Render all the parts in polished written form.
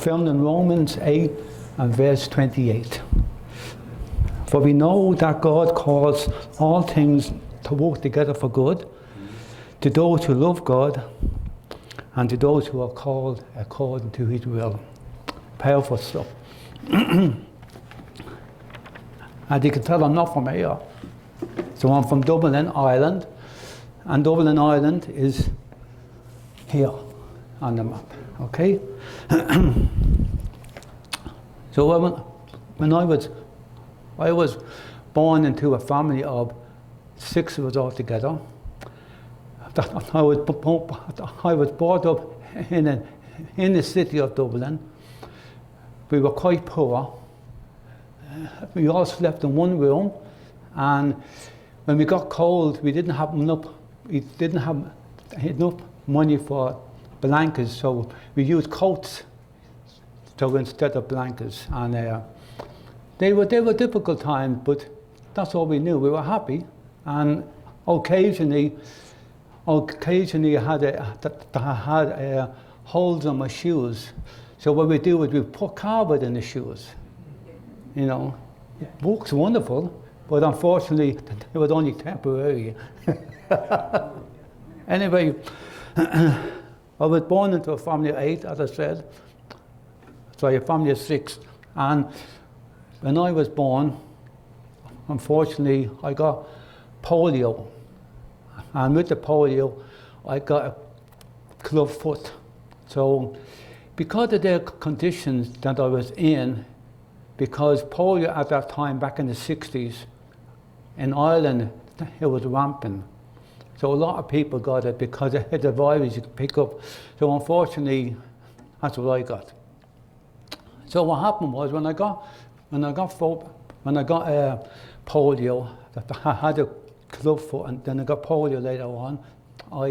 found in Romans 8 and verse 28. For we know that God calls all things to work together for good, to those who love God, and to those who are called according to his will. Powerful stuff. And you can tell I'm not from here. So I'm from Dublin, Ireland. And Dublin, Ireland is here on the map, okay? So when I was born into a family of 6 of us all together. I was brought up in the city of Dublin. We were quite poor. We all slept in one room, and when we got cold, we didn't have enough money for blankets, so we used coats instead of blankets. And they were difficult times, but that's all we knew. We were happy, and occasionally I had holes on my shoes. So what we do is we put cardboard in the shoes. You know, it works wonderful, but unfortunately it was only temporary. Anyway, I was born into a family of 8, as I said. Sorry, a family of 6. And when I was born, unfortunately, I got polio. And with the polio, I got a club foot. So because of the conditions that I was in, because polio at that time, back in the 60s, in Ireland, it was rampant. So a lot of people got it because it had a virus you could pick up. So unfortunately, that's what I got. So what happened was when I got polio, I had a club foot, and then I got polio later on. I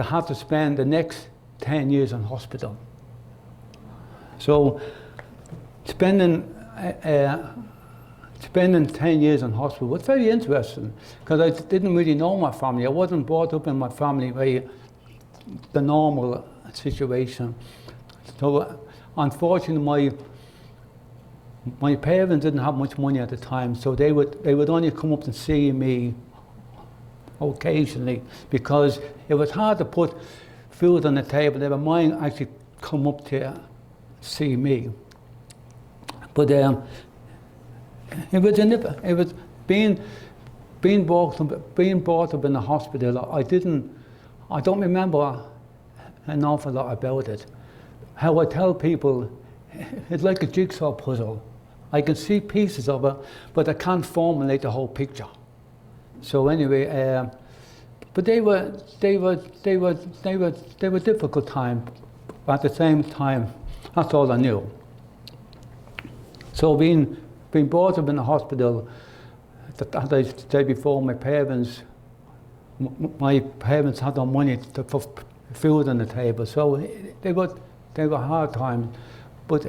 had to spend the next 10 years in hospital. So spending 10 years in hospital was very interesting, because I didn't really know my family. I wasn't brought up in my family way, the normal situation. So unfortunately, my parents didn't have much money at the time, so they would only come up and see me occasionally, because it was hard to put food on the table. They were mind actually come up to see me. But it was being brought up in the hospital. I don't remember an awful lot about it. How I tell people, it's like a jigsaw puzzle. I can see pieces of it, but I can't formulate the whole picture. So anyway, but they were difficult times. At the same time, that's all I knew. So being brought up in the hospital, as I said before, my parents had no money to put food on the table, so they were hard times. But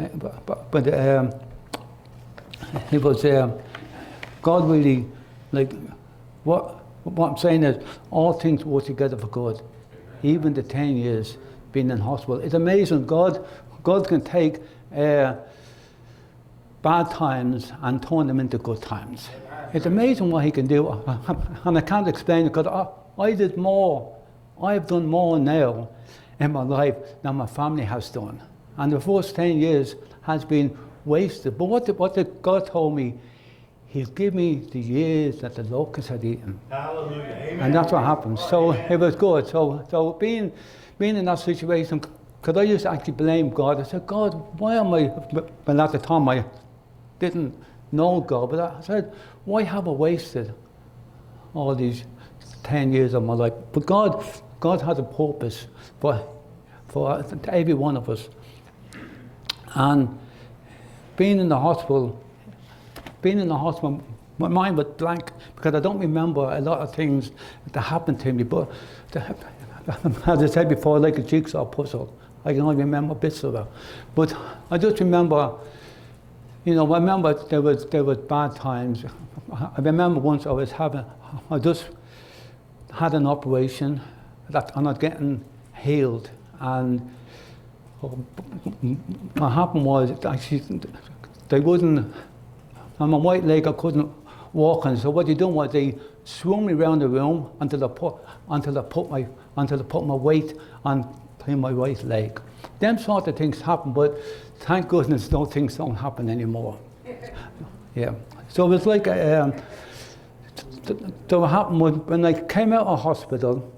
it was God really, like, what I'm saying is all things work together for good. Even the 10 years being in hospital, it's amazing. God can take bad times and turn them into good times. It's amazing what he can do, and I can't explain it, because I've done more now in my life than my family has done. And the first 10 years has been wasted. But what God told me, he'll give me the years that the locusts had eaten. Hallelujah. Amen. And that's what happened. So it was good. So being in that situation, because I used to actually blame God. I said, God, why am I, well, at the time I didn't know God, but I said, why have I wasted all these 10 years of my life? But God has a purpose for every one of us. And being in the hospital, my mind was blank, because I don't remember a lot of things that happened to me. But as I said before, like a jigsaw puzzle, I can only remember bits of it. But I just remember, I remember there was bad times. I remember once I just had an operation, that I'm not getting healed, and what happened was, actually, they wouldn't, on my right leg I couldn't walk on, so what they done was they swung me around the room until they put my weight on my right leg. Them sort of things happen, but thank goodness those things don't happen anymore. Yeah. So it was like, so what happened was, when I came out of hospital,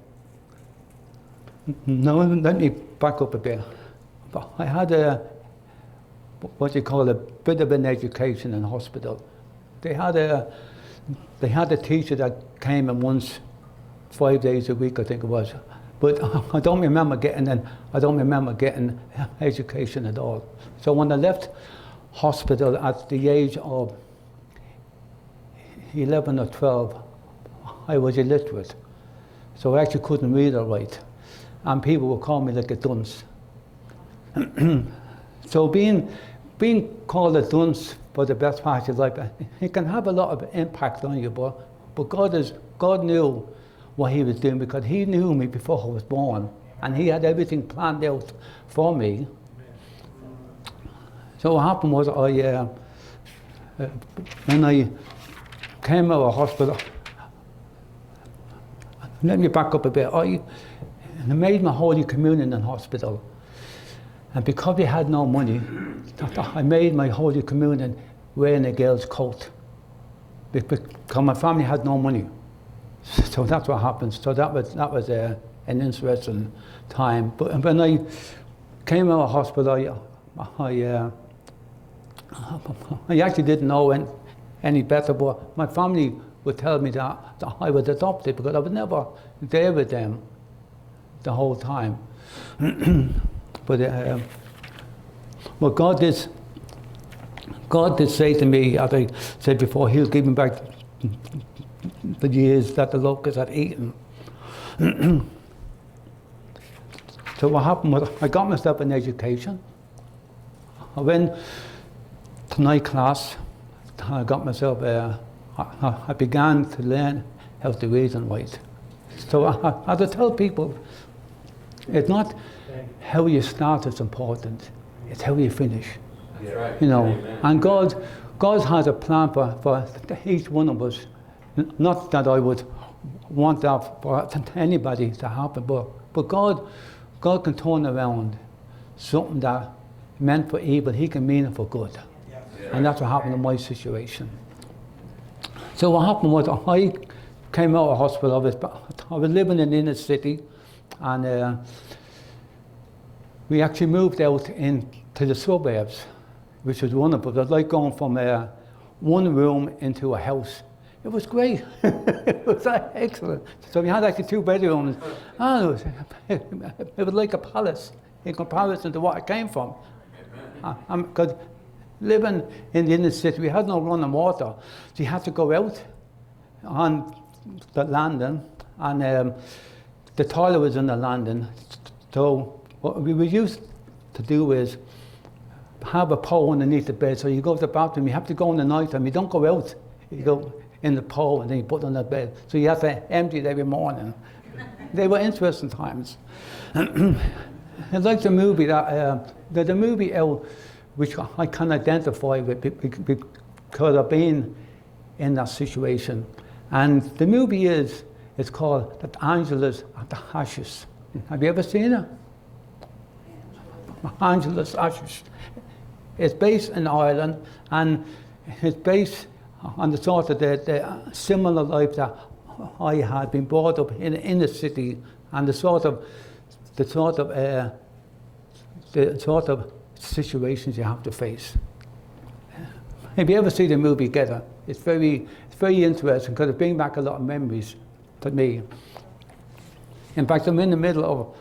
now let me back up a bit. I had what you call a bit of an education in hospital. They had a teacher that came in once, 5 days a week, I think it was. But I don't remember getting education at all. So when I left hospital at the age of 11 or 12, I was illiterate. So I actually couldn't read or write. And people would call me like a dunce. So being called a dunce for the best part of your life, it can have a lot of impact on you, but God knew what he was doing, because he knew me before I was born, and he had everything planned out for me. So what happened was, when I came out of hospital, let me back up a bit. I made my Holy Communion in hospital, and because we had no money, I made my Holy Communion wearing a girl's coat, because my family had no money. So that's what happened. So that was an interesting time. But when I came out of hospital, I actually didn't know any better, but my family would tell me that I was adopted, because I was never there with them the whole time. But God did say to me, as I said before, he'll give me back the years that the locusts had eaten. So what happened was, I got myself an education. I went to night class. I got myself I began to learn how to read and write. So I had to tell people, it's not how you start that's important, it's how you finish. That's right. You know, Amen. and God has a plan for each one of us. Not that I would want that for anybody to happen, but God can turn around something that meant for evil, he can mean it for good. Yeah. And that's what happened in my situation. So what happened was, I came out of hospital, I was living in the inner city, and we actually moved out into the suburbs, which was wonderful. It was like going from one room into a house. It was great. It was excellent. So we had actually 2 bedrooms. And it was like a palace in comparison to what I came from. Because living in the inner city, we had no running water. So you had to go out on the landing, and the toilet was in the landing. So what we used to do is have a pole underneath the bed. So you go to the bathroom, you have to go in the night time. You don't go out. You go in the pole and then you put it on the bed. So you have to empty it every morning. They were interesting times. It's like the movie the movie which I can identify with, because I've been in that situation. And the movie it's called The Angelus at the Ashes. Have you ever seen it? Angelus Ashes. It's based in Ireland, and it's based on the sort of the similar life that I had been brought up in the city, and the sort of situations you have to face. If you ever see the movie Cedar, it's very interesting, because it brings back a lot of memories to me. In fact, I'm in the middle of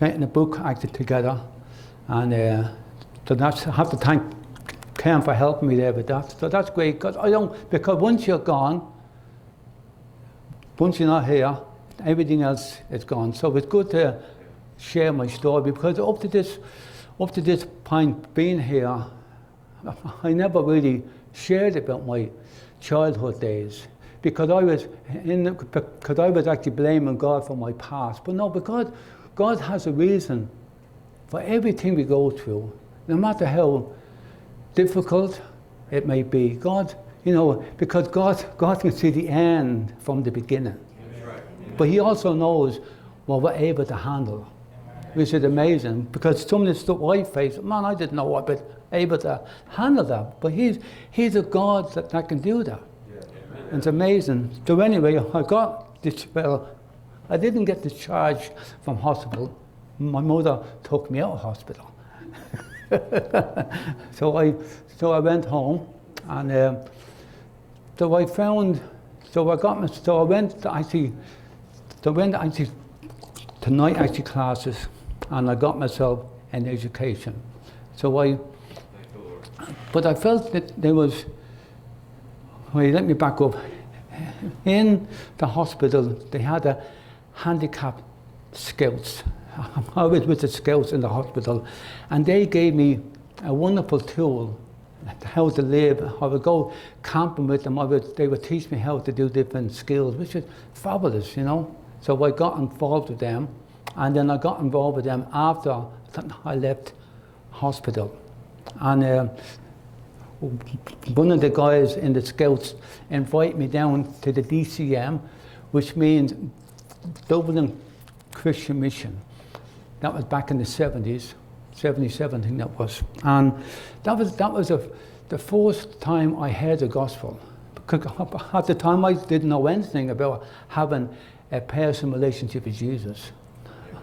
getting a book acted together, and so I have to thank Ken for helping me there with that. So that's great, because once you're gone, once you're not here, everything else is gone. So it's good to share my story, because up to this point, being here, I never really shared about my childhood days, because I was actually blaming God for my past. But no, but God has a reason for everything we go through, no matter how difficult it may be. God, because God can see the end from the beginning. But he also knows what we're able to handle, which is amazing, because some of the stuff I face, man, I didn't know I was able to handle that. But he's a God that can do that. And it's amazing. So anyway, I didn't get discharged from hospital. My mother took me out of hospital. So I went home, and I went to night classes, and I got myself an education. But I felt that there was. Well, let me back up. In the hospital, they had a handicapped scouts. I was with the scouts in the hospital, and they gave me a wonderful tool how to live. I would go camping with them. They would teach me how to do different skills, which is fabulous, So I got involved with them, and then I got involved with them after I left hospital. And one of the guys in the scouts invited me down to the DCM, which means Dublin Christian Mission. That was back in the 70s, 77 I think that was. And that was the first time I heard the gospel. Because at the time I didn't know anything about having a personal relationship with Jesus.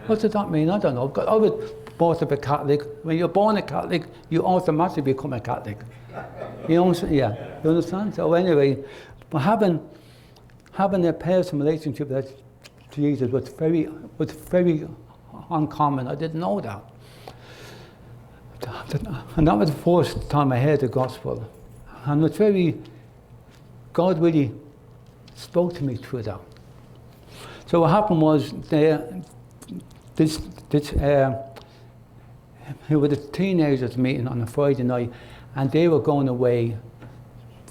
What does that mean? I don't know. I was brought up a Catholic. When you're born a Catholic, you automatically become a Catholic. You understand? So anyway, but having a personal relationship with Jesus was very uncommon. I didn't know that. And that was the first time I heard the gospel. And God really spoke to me through that. So what happened was there were the teenagers meeting on a Friday night, and they were going away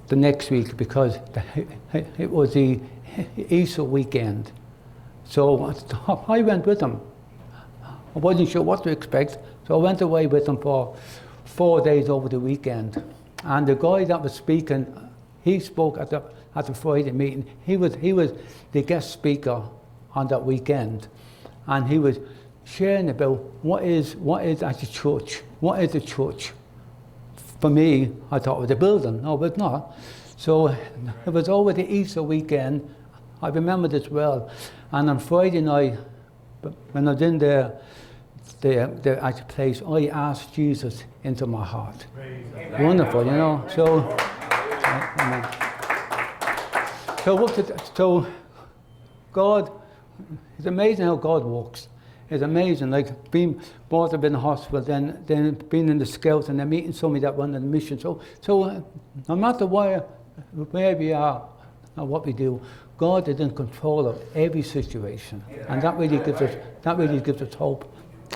the next week because it was the Easter weekend. So I went with them. I wasn't sure what to expect, so I went away with them for 4 days over the weekend. And the guy that was speaking, he spoke at the Friday meeting. He was the guest speaker on that weekend, and he was sharing about what is actually church. What is the church? For me, I thought it was a building. No, but not. So it was over the Easter weekend. I remember this well. And on Friday night, when I was in the actual place, I asked Jesus into my heart. Wonderful, So, so God, it's amazing how God works. It's amazing, like being brought up in the hospital, then being in the scouts, and then meeting somebody that went on the mission. So no matter where we are and what we do, God is in control of every situation, and that really gives us hope.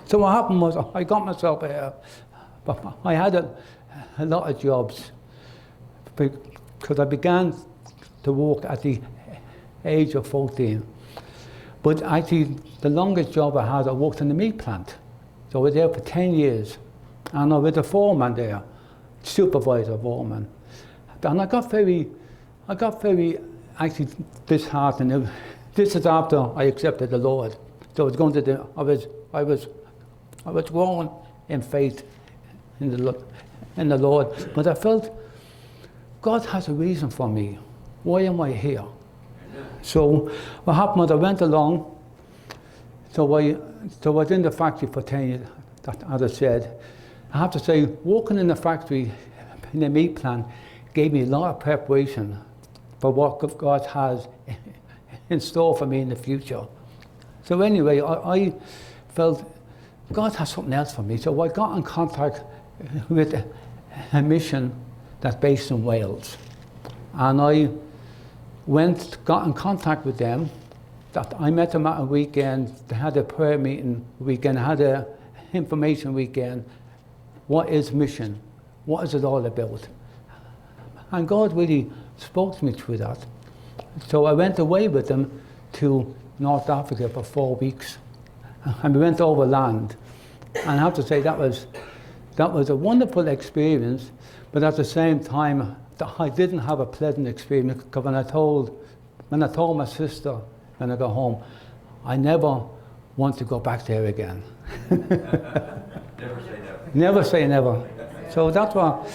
So what happened was I got myself but I had a lot of jobs because I began to work at the age of 14. But actually, the longest job I had, I worked in the meat plant. So I was there for 10 years. And I was a foreman there, supervisor foreman. And I got very actually disheartened. This is after I accepted the Lord. So I was growing in faith in the Lord. But I felt God has a reason for me. Why am I here? So what happened was I went along, so I was in the factory for 10 years, as I said. I have to say, working in the factory, in the meat plant, gave me a lot of preparation for what God has in store for me in the future. So anyway, I felt God has something else for me. So I got in contact with a mission that's based in Wales. And I got in contact with them. That I met them at a weekend. They had a prayer meeting weekend, had a information weekend. What is mission? What is it all about? And God really spoke to me through that. So I went away with them to North Africa for 4 weeks. And we went overland. And I have to say that was a wonderful experience, but at the same time, I didn't have a pleasant experience, because when I told my sister when I got home, I never want to go back there again. Never say never. Never say never. So that's what.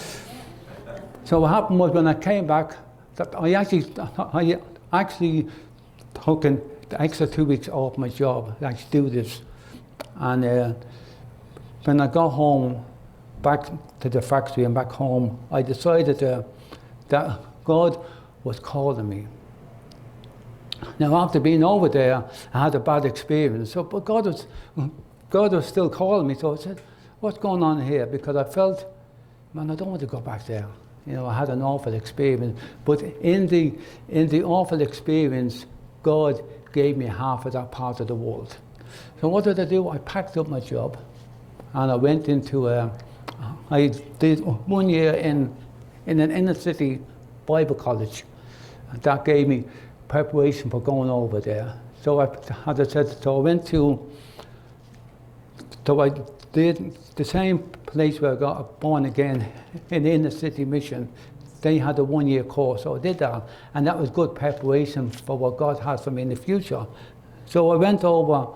So what happened was, when I came back, that I actually took the extra 2 weeks off my job to actually do this. And when I got home, back to the factory and back home, I decided that God was calling me. Now, after being over there, I had a bad experience. So, but God was still calling me. So I said, "What's going on here?" Because I felt, man, I don't want to go back there. You know, I had an awful experience. But in the awful experience, God gave me half of that part of the world. So what did I do? I packed up my job, and I went into I did 1 year in an inner city Bible college. And that gave me preparation for going over there. So I did the same place where I got born again, in the inner city mission. They had a 1 year course, so I did that, and that was good preparation for what God has for me in the future. So I went over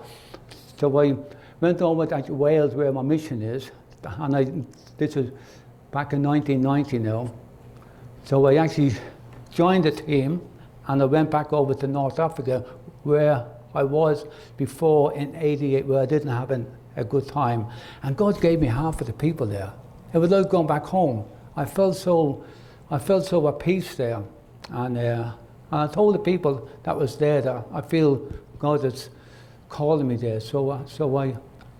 to Wales, where my mission is, and this was back in 1990 now. So I actually joined the team, and I went back over to North Africa, where I was before in '88, where I didn't have a good time. And God gave me half of the people there. It was like going back home. I felt so at peace there. And I told the people that was there that I feel God is calling me there. So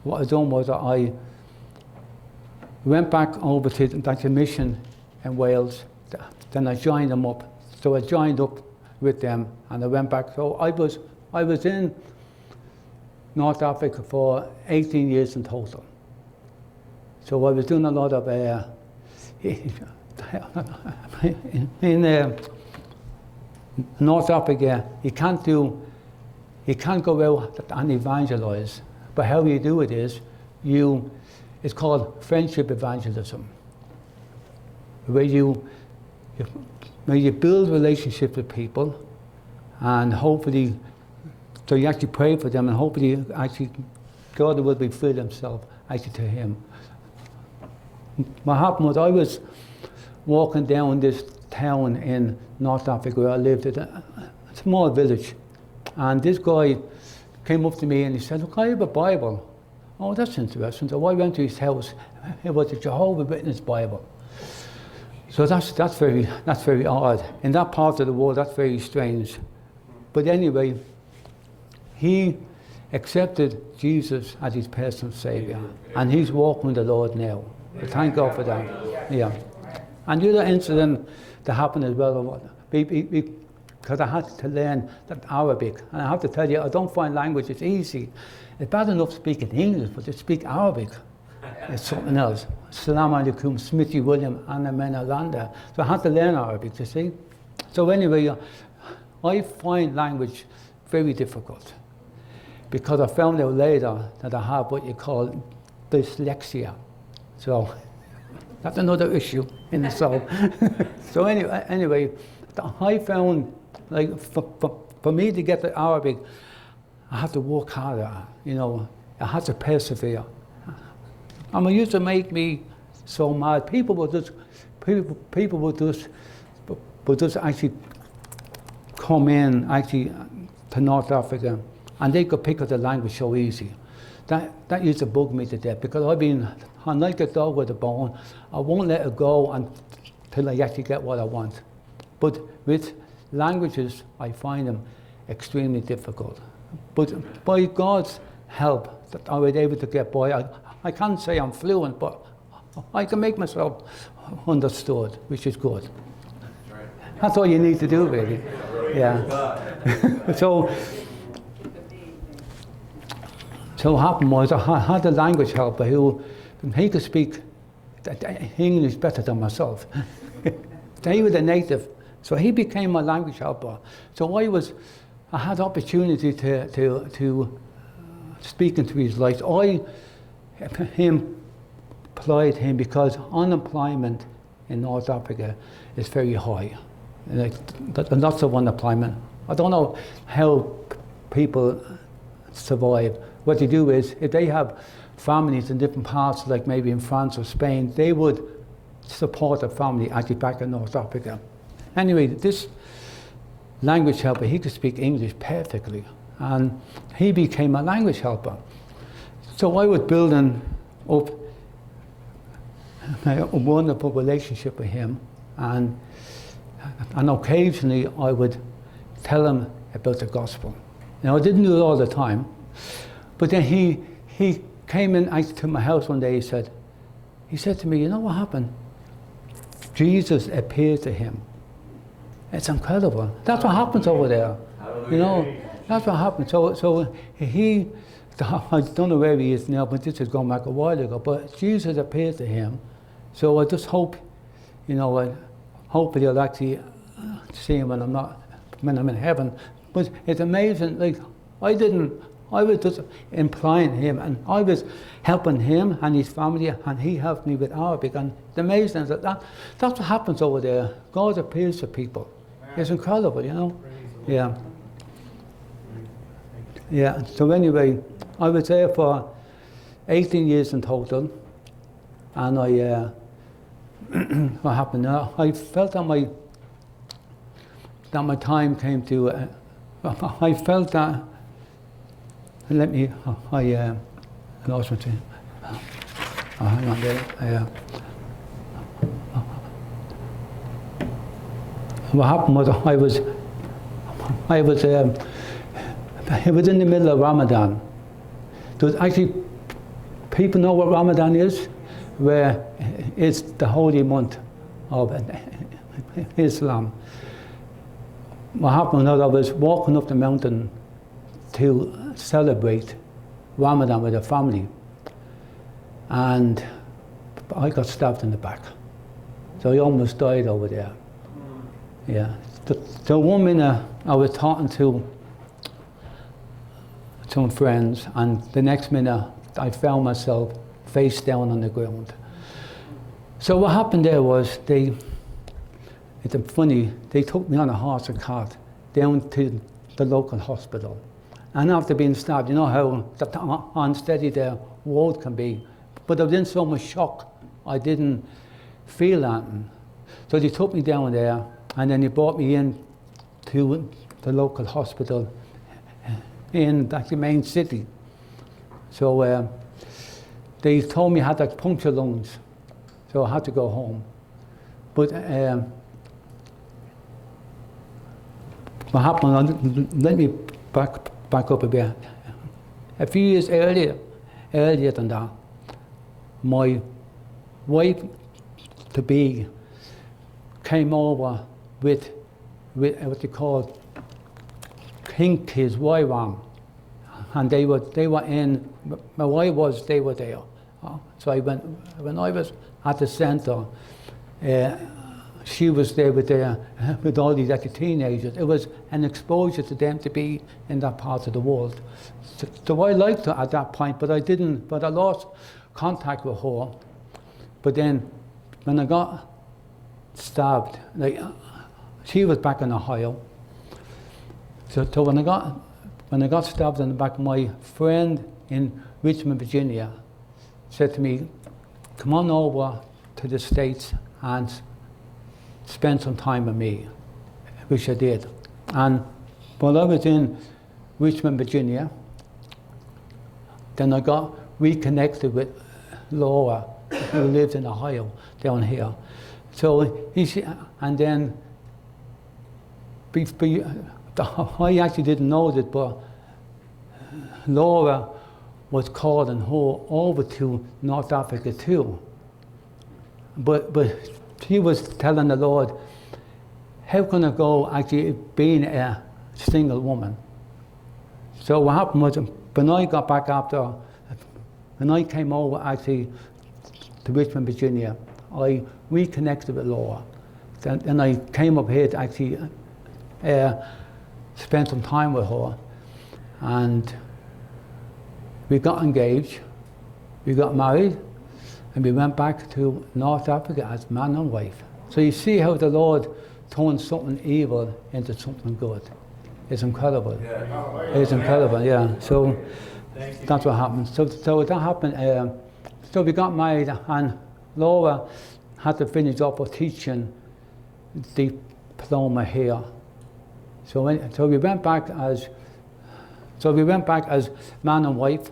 what I done was I went back over to the mission in Wales. Then I joined them up. So I joined up with them, and I went back. So I was in North Africa for 18 years in total. So I was doing a lot of in North Africa. You can't go out and evangelize. But how you do it is, it's called friendship evangelism, where you build relationships with people, and hopefully, so you actually pray for them, and hopefully actually God will reveal himself actually to him. What happened was, I was walking down this town in North Africa where I lived, at a small village, and this guy came up to me and he said, "Look, I have a Bible." Oh, that's interesting. So I went to his house. It was a Jehovah's Witness Bible. So that's very odd. In that part of the world, that's very strange. But anyway, he accepted Jesus as his personal Savior, and he's walking with the Lord now. So thank God for that. Yeah. And the other incident that happened as well, because I had to learn that Arabic, and I have to tell you, I don't find languages easy. It's bad enough speaking English, but to speak Arabic, it's something else. Assalamu alaikum, Smithy William, Anna Mena Landa. So I had to learn Arabic, you see. So anyway, I find language very difficult, because I found out later that I have what you call dyslexia. So that's another issue in itself. So anyway, I found, like, for me to get the Arabic, I have to work harder, you know. I have to persevere. And it used to make me so mad. People would just actually come in actually to North Africa, and they could pick up the language so easy. That used to bug me to death, because I'm like a dog with a bone. I won't let it go until I actually get what I want. But with languages, I find them extremely difficult. But by God's help, that I was able to get by. I can't say I'm fluent, but I can make myself understood, which is good. That's all you need to do, really. Yeah. So what happened was, I had a language helper he could speak English better than myself. He was a native So he became my language helper. So I had opportunity to speak into his life. I employed him because unemployment in North Africa is very high. Like, lots of unemployment. I don't know how people survive. What they do is, if they have families in different parts, like maybe in France or Spain, they would support a family actually back in North Africa. Anyway, this language helper, he could speak English perfectly, and he became a language helper. So I was building up a wonderful relationship with him, and occasionally I would tell him about the gospel. Now, I didn't do it all the time, but then he came in to my house one day. He said to me, you know what happened? Jesus appeared to him. It's incredible. That's what happens over there. You know, that's what happens. So I don't know where he is now, but this is going back a while ago, but Jesus appeared to him. So I just hope, hopefully I'll actually see him when I'm in heaven. But it's amazing, like, I was just implying him, and I was helping him and his family, and he helped me with Arabic. And it's amazing that's what happens over there. God appears to people. It's incredible, you know? Yeah. Yeah, so anyway, I was there for 18 years in total, and what happened now? I felt that my time came to, I felt that, I lost my train. Hang on there. What happened was it was in the middle of Ramadan. Actually, people know what Ramadan is, where it's the holy month of Islam. What happened was I was walking up the mountain to celebrate Ramadan with a family, and I got stabbed in the back. So I almost died over there. Yeah. So 1 minute I was talking to some friends, and the next minute I found myself face down on the ground. So what happened there was they took me on a horse and cart down to the local hospital. And after being stabbed, you know how unsteady the road can be. But I was in so much shock, I didn't feel that. So they took me down there, and then they brought me in to the local hospital in the main city. So they told me I had like punctured lungs, so I had to go home. But what happened, let me back up a bit. A few years earlier than that, my wife-to-be came over with what they call his YWAM, and they were in. My wife they were there. So when I was at the centre, she was there with all these teenagers. It was an exposure to them to be in that part of the world. So I liked her at that point, but I lost contact with her. But then when I got stabbed, she was back in Ohio. So when I got stabbed in the back, my friend in Richmond, Virginia, said to me, "Come on over to the States and spend some time with me," which I did. And while I was in Richmond, Virginia, then I got reconnected with Laura, who lives in Ohio, down here. So and then I actually didn't know that, but Laura was calling her over to North Africa too. But she was telling the Lord, how can I go actually being a single woman? So what happened was, when I got back when I came over actually to Richmond, Virginia, I reconnected with Laura. then I came up here to actually spend some time with her, and we got engaged, we got married, and we went back to North Africa as man and wife. So you see how the Lord turns something evil into something good. It's incredible. Yeah. It's incredible, yeah. So that's what happened. So that happened. So we got married, and Laura had to finish up her teaching diploma here. So we went back as man and wife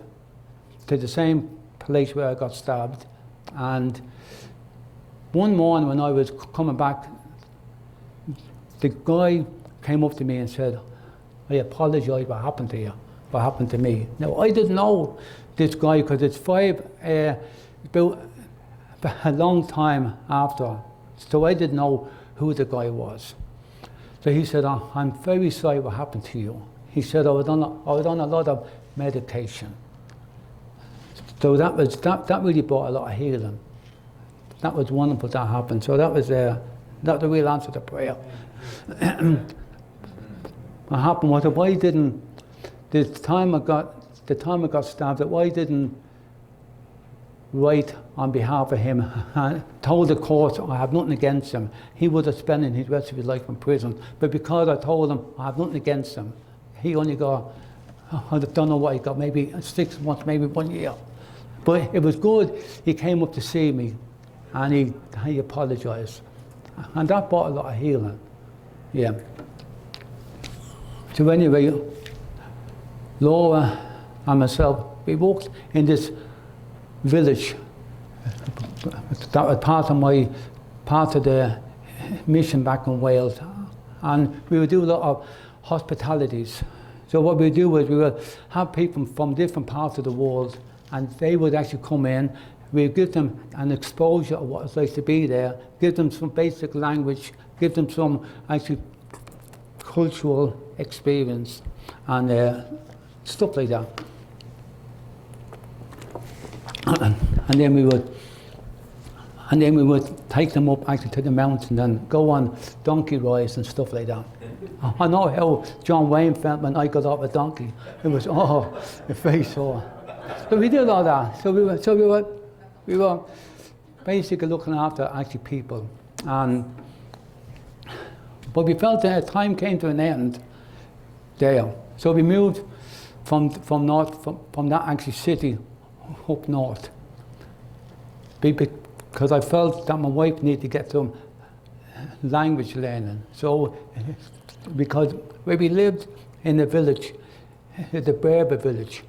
to the same place where I got stabbed. And one morning when I was coming back, the guy came up to me and said, "I apologize what happened to you, what happened to me." Now, I didn't know this guy because it's about a long time after, so I didn't know who the guy was. So he said, "I'm very sorry what happened to you." He said, I was on a lot of medication. So that really brought a lot of healing. That was wonderful that happened. So that was the real answer to prayer. What happened was, if I didn't, the time I got stabbed, if I didn't write on behalf of him and told the court I have nothing against him, he would have spent his rest of his life in prison. But because I told him I have nothing against him, he only got, I don't know what he got, maybe 6 months, maybe 1 year. But it was good. He came up to see me, and he apologized. And that brought a lot of healing. Yeah. So anyway, Laura and myself, we walked in this village that was part of the mission back in Wales, and we would do a lot of hospitalities. So what we do is we would have people from different parts of the world, and they would actually come in. We'd give them an exposure of what it's like to be there, give them some basic language, give them some actually cultural experience, and stuff like that. And then we would take them up actually to the mountain and go on donkey rides and stuff like that. I know how John Wayne felt when I got off a donkey. It was, the face sore. So we did all that. So we were basically looking after actually people. But we felt that time came to an end there. So we moved from that actually city up north, because I felt that my wife needed to get some language learning. So, because where we lived in the village, the Berber village,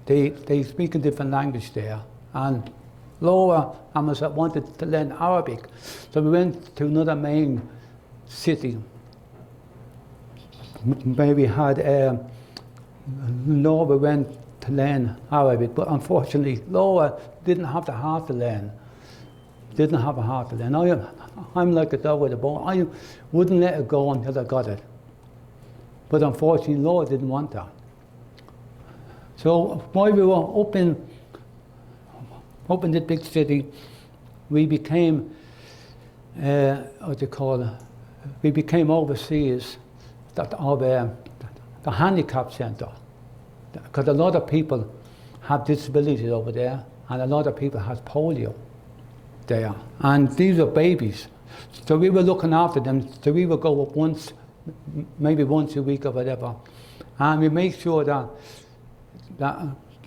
they speak a different language there, and Laura and myself wanted to learn Arabic, so we went to another main city where we had Laura went to learn Arabic, but unfortunately Laura didn't have the heart to learn. I'm like a dog with a bone. I wouldn't let it go until I got it. But unfortunately Laura didn't want that. So while we were up in the big city, we became we became overseers of the handicap centre, because a lot of people have disabilities over there, and a lot of people have polio there, and these are babies. So we were looking after them. So we would go up maybe once a week or whatever, and we make sure that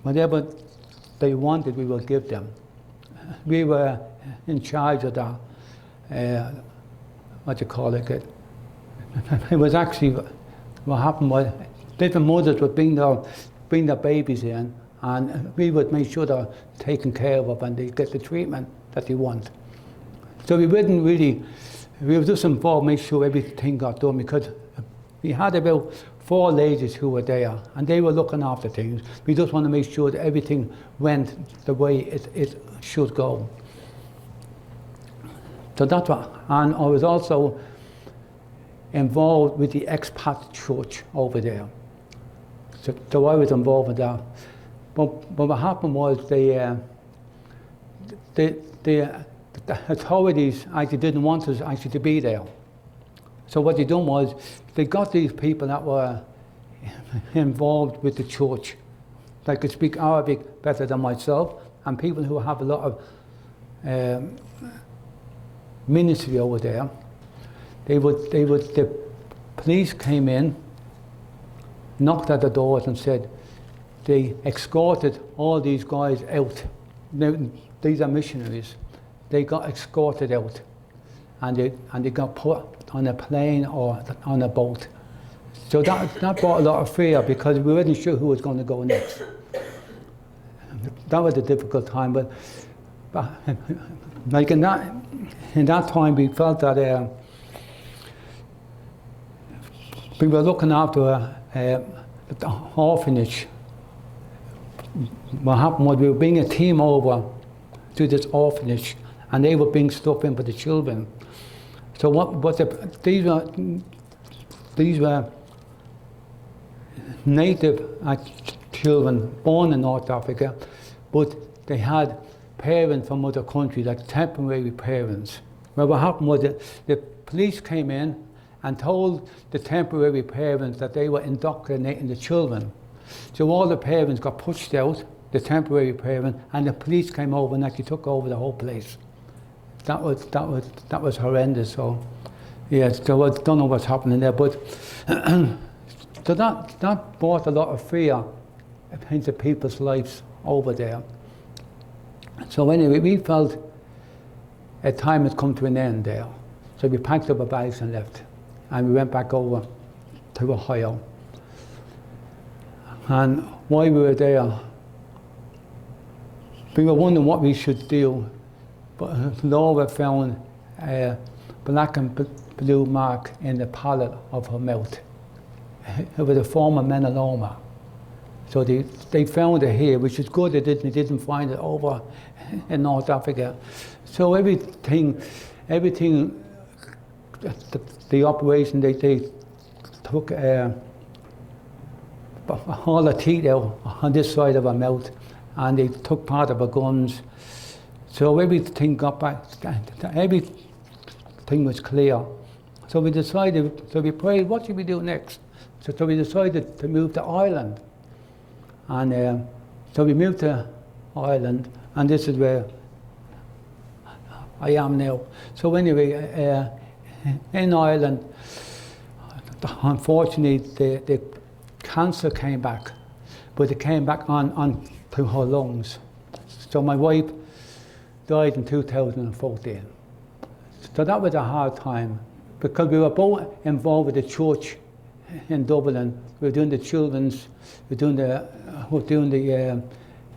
whatever they wanted, we would give them. We were in charge of that. It was actually, what happened was, different mothers would bring their babies in, and we would make sure they're taken care of and they get the treatment that they want. So we were just involved, make sure everything got done, because we had about 4 ladies who were there, and they were looking after things. We just want to make sure that everything went the way it should go. So that's what, and I was also involved with the expat church over there. So I was involved with that. But what happened was the the authorities actually didn't want us actually to be there. So what they done was, they got these people that were involved with the church. They could speak Arabic better than myself, and people who have a lot of ministry over there. The police came in, knocked at the doors and said, they escorted all these guys out. Now, these are missionaries. They got escorted out, and they got put on a plane or on a boat. So that brought a lot of fear, because we weren't sure who was going to go next. That was a difficult time, but like in that time we felt that we were looking after the orphanage. What happened was, we were bringing a team over to this orphanage, and they were bringing stuff in for the children. So these were native children born in North Africa, but they had parents from other countries, like temporary parents. Well, what happened was that the police came in and told the temporary parents that they were indoctrinating the children. So all the parents got pushed out, the temporary parents, and the police came over and actually took over the whole place. That was horrendous. So, yeah, so I don't know what's happening there, but so that brought a lot of fear into people's lives over there. So anyway, we felt a time had come to an end there. So we packed up our bags and left, and we went back over to Ohio. And while we were there, we were wondering what we should do, but Laura found a black and blue mark in the palate of her mouth. It was a form of melanoma. So they found it here, which is good. They didn't find it over in North Africa. So everything, the operation, they took all the teeth out on this side of her mouth, and they took part of her gums. So everything got back, everything was clear. So we decided, so we prayed, what should we do next? So we decided to move to Ireland. And so we moved to Ireland, and this is where I am now. So anyway, in Ireland, unfortunately, the cancer came back, but it came back on to her lungs. So my wife died in 2014. So that was a hard time, because we were both involved with the church in Dublin. We were doing the children's, we were doing the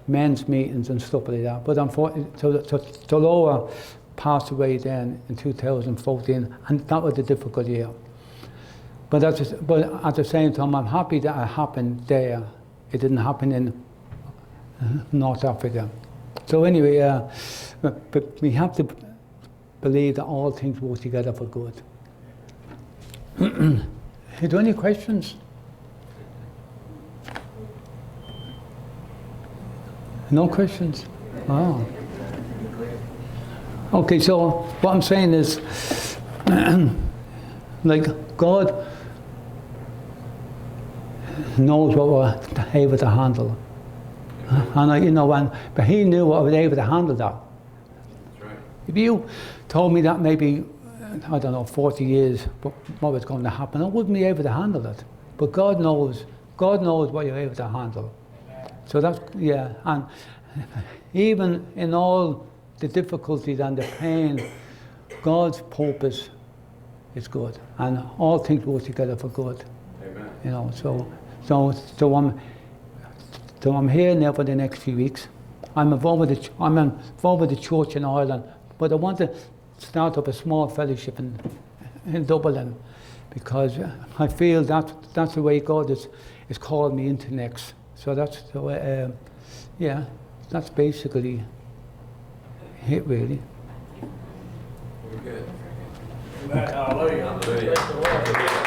men's meetings and stuff like that. But unfortunately, so Laura passed away then in 2014, and that was a difficult year. But at the same time, I'm happy that it happened there. It didn't happen in North Africa. So anyway, but we have to believe that all things work together for good. Are there any questions? No questions? Oh. Okay, so what I'm saying is, like, God knows what we're able to handle. And but He knew what I was able to handle that. That's right. If you told me that maybe, I don't know, 40 years, what was going to happen, I wouldn't be able to handle it. But God knows what you're able to handle. So that's, yeah, and even in all the difficulties and the pain, God's purpose is good, and all things work together for good. Amen. So I'm here now for the next few weeks. I'm involved with the church in Ireland, but I want to start up a small fellowship in Dublin, because I feel that's the way God is called me into next. So that's the way, yeah, that's basically it, really. We're good. Hallelujah. Hallelujah.